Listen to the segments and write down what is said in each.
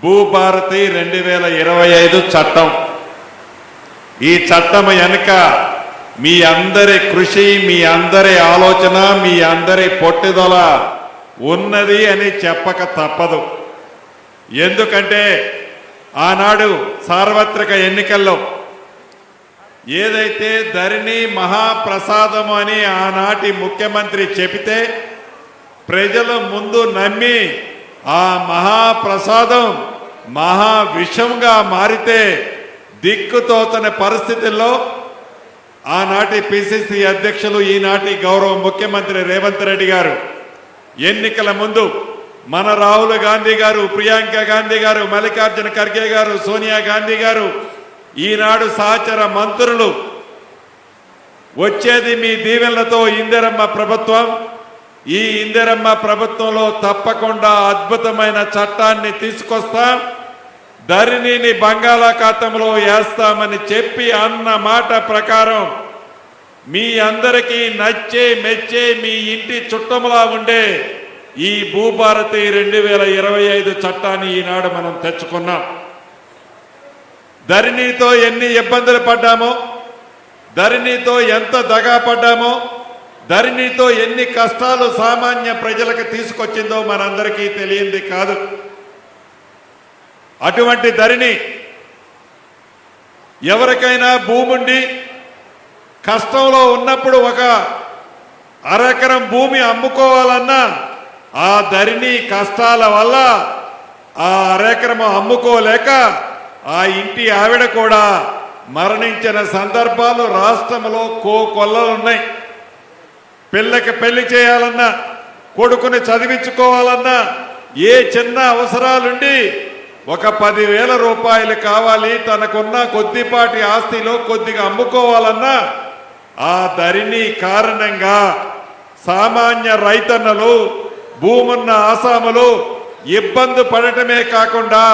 భూభారతి 2025 చట్టం. ఈ చట్టం వెనుక మీ అందరి కృషి, మీ అందరి ఆలోచన, మీ అందరి పట్టుదల ఉన్నది అని చెప్పక తప్పదు. ఎందుకంటే ఆనాడు సార్వత్రిక ఎన్నికల్లో ఏదైతే ధరణి మహాప్రసాదం అని ఆనాటి ముఖ్యమంత్రి చెబితే ప్రజల ముందు నమ్మి ఆ మహాప్రసాదం మహావిషంగా మారితే దిక్కుతోచని పరిస్థితుల్లో ఆనాటి పిసిసి అధ్యక్షులు, ఈనాటి గౌరవ ముఖ్యమంత్రి రేవంత్ రెడ్డి గారు ఎన్నికల ముందు మన రాహుల్ గాంధీ గారు, ప్రియాంక గాంధీ గారు, మల్లికార్జున ఖర్గే గారు, సోనియా గాంధీ గారు, ఈనాడు సహచర మంత్రులు వచ్చేది మీ దీవెనలతో ఇందిరమ్మ ప్రభుత్వం. ఈ ఇందిరమ్మ ప్రభుత్వంలో తప్పకుండా అద్భుతమైన చట్టాన్ని తీసుకొస్తాం, ధరణిని బంగాళాఖాతంలో వేస్తామని చెప్పి అన్న మాట ప్రకారం మీ అందరికీ నచ్చే మెచ్చే మీ ఇంటి చుట్టములా ఉండే ఈ భూభారతి 2025 చట్టాన్ని ఈనాడు మనం తెచ్చుకున్నాం. ధరణితో ఎన్ని ఇబ్బందులు పడ్డామో, ధరణితో ఎంత దగా పడ్డామో, ధరణితో ఎన్ని కష్టాలు సామాన్య ప్రజలకు తీసుకొచ్చిందో మనందరికీ తెలియంది కాదు. అటువంటి ధరణి ఎవరికైనా భూముండి కష్టంలో ఉన్నప్పుడు ఒక అరెకరం భూమి అమ్ముకోవాలన్నా ఆ ధరణి కష్టాల వల్ల ఆ అరెకరం అమ్ముకోలేక ఆ ఇంటి ఆవిడ కూడా మరణించిన సందర్భాలు రాష్ట్రంలో కోకొల్లలున్నాయి. పిల్లకి పెళ్లి చేయాలన్నా, కొడుకుని చదివించుకోవాలన్నా, ఏ చిన్న అవసరాలుండి ఒక 10,000 రూపాయలు కావాలి, తనకున్న కొద్దిపాటి ఆస్తిలో కొద్దిగా అమ్ముకోవాలన్నా ఆ ధరణి కారణంగా సామాన్య రైతన్నలు, భూమున్న ఆసాములు ఇబ్బంది పడటమే కాకుండా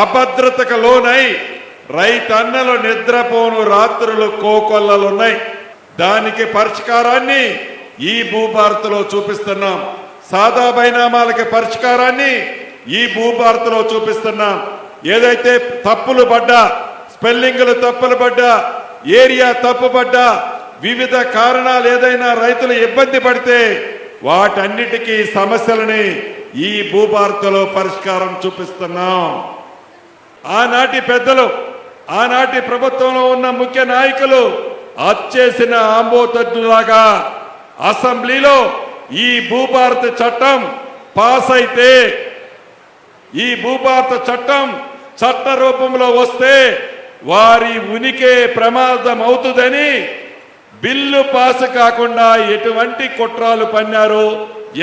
అభద్రతకు లోనై రైతన్నలు నిద్రపోను రాత్రులు కోకొల్లలున్నాయి. దానికి పరిష్కారాన్ని ఈ భూభారతిలో చూపిస్తున్నాం. సాదా బైనామాలకి పరిష్కారాన్ని ఈ భూభారతిలో చూపిస్తున్నాం. ఏదైతే తప్పులు పడ్డా, స్పెల్లింగ్లు తప్పులు పడ్డా, ఏరియా తప్పు పడ్డా, వివిధ కారణాలు ఏదైనా రైతులు ఇబ్బంది పడితే వాటన్నిటికీ సమస్యలని ఈ భూభారతిలో పరిష్కారం చూపిస్తున్నాం. ఆనాటి పెద్దలు, ఆనాటి ప్రభుత్వంలో ఉన్న ముఖ్య నాయకులు అచ్చేసిన ఆంబోతడ్డులాగా అసెంబ్లీలో ఈ భూభారతి చట్టం పాస్ అయితే, ఈ భూభారత చట్టం చట్ట రూపంలో వస్తే వారి ఉనికి ప్రమాదం అవుతుందని బిల్లు పాస్ కాకుండా ఎటువంటి కుట్రాలు పన్నారో,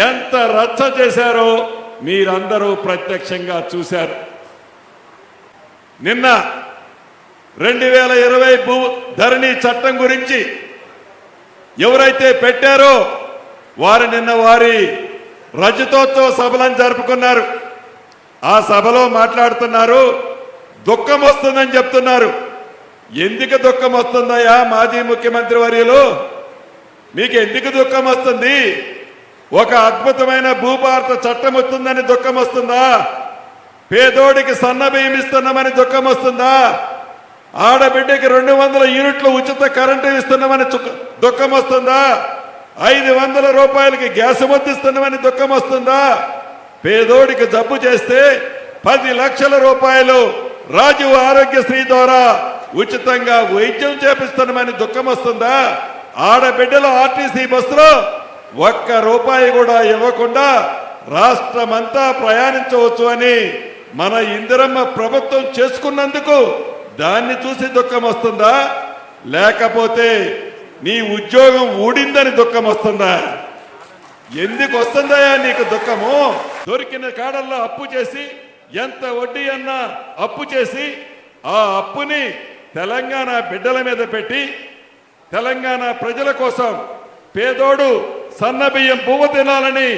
ఎంత రచ్చ చేశారో మీరందరూ ప్రత్యక్షంగా చూశారు. నిన్న 2020 ధరణి చట్టం గురించి ఎవరైతే పెట్టారో వారు నిన్న వారి రజతోత్సవ సభలను జరుపుకున్నారు. ఆ సభలో మాట్లాడుతున్నారు, దుఃఖం వస్తుందని చెప్తున్నారు. ఎందుకు దుఃఖం వస్తుందయ్యా మాజీ ముఖ్యమంత్రి వర్యులు, మీకు ఎందుకు దుఃఖం వస్తుంది? ఒక అద్భుతమైన భూభారత చట్టం వస్తుందని దుఃఖం వస్తుందా? పేదోడికి సన్న బియ్యం ఇస్తున్నామని దుఃఖం వస్తుందా? ఆడబిడ్డకి 200 యూనిట్లు ఉచిత కరెంటు ఇస్తున్నామని దుఃఖం వస్తుందా? 500 రూపాయలకి గ్యాస్ ముద్దిస్తున్నామని దుఃఖం వస్తుందా? పేదోడికి జబ్బు చేస్తే 10 లక్షల రూపాయలు రాజీవ్ ఆరోగ్యశ్రీ ద్వారా ఉచితంగా వైద్యం చేపిస్తున్నామని దుఃఖం వస్తుందా? ఆడబిడ్డలు ఆర్టీసీ బస్సులో 1 రూపాయి కూడా ఇవ్వకుండా రాష్ట్రమంతా ప్రయాణించవచ్చు అని మన ఇందిరమ్మ ప్రభుత్వం చేసుకున్నందుకు దాన్ని చూసి దుఃఖం వస్తుందా? లేకపోతే నీ ఉద్యోగం ఊడిందని దుఃఖం వస్తుందా? ఎందుకు వస్తుందయా నీకు దుఃఖము? దొరికిన కాడల్లో అప్పు చేసి, ఎంత వడ్డీ అన్నా అప్పు చేసి, ఆ అప్పుని తెలంగాణ బిడ్డల మీద పెట్టి తెలంగాణ ప్రజల కోసం పేదోడు సన్నబియ్యం పువ్వు తినాలని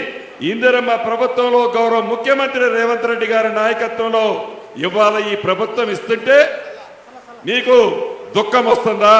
ఇందిరమ్మ ప్రభుత్వంలో గౌరవ ముఖ్యమంత్రి రేవంత్ రెడ్డి గారి నాయకత్వంలో ఇవాళ ఈ ప్రభుత్వం ఇస్తుంటే నీకు దుఃఖం వస్తుందా?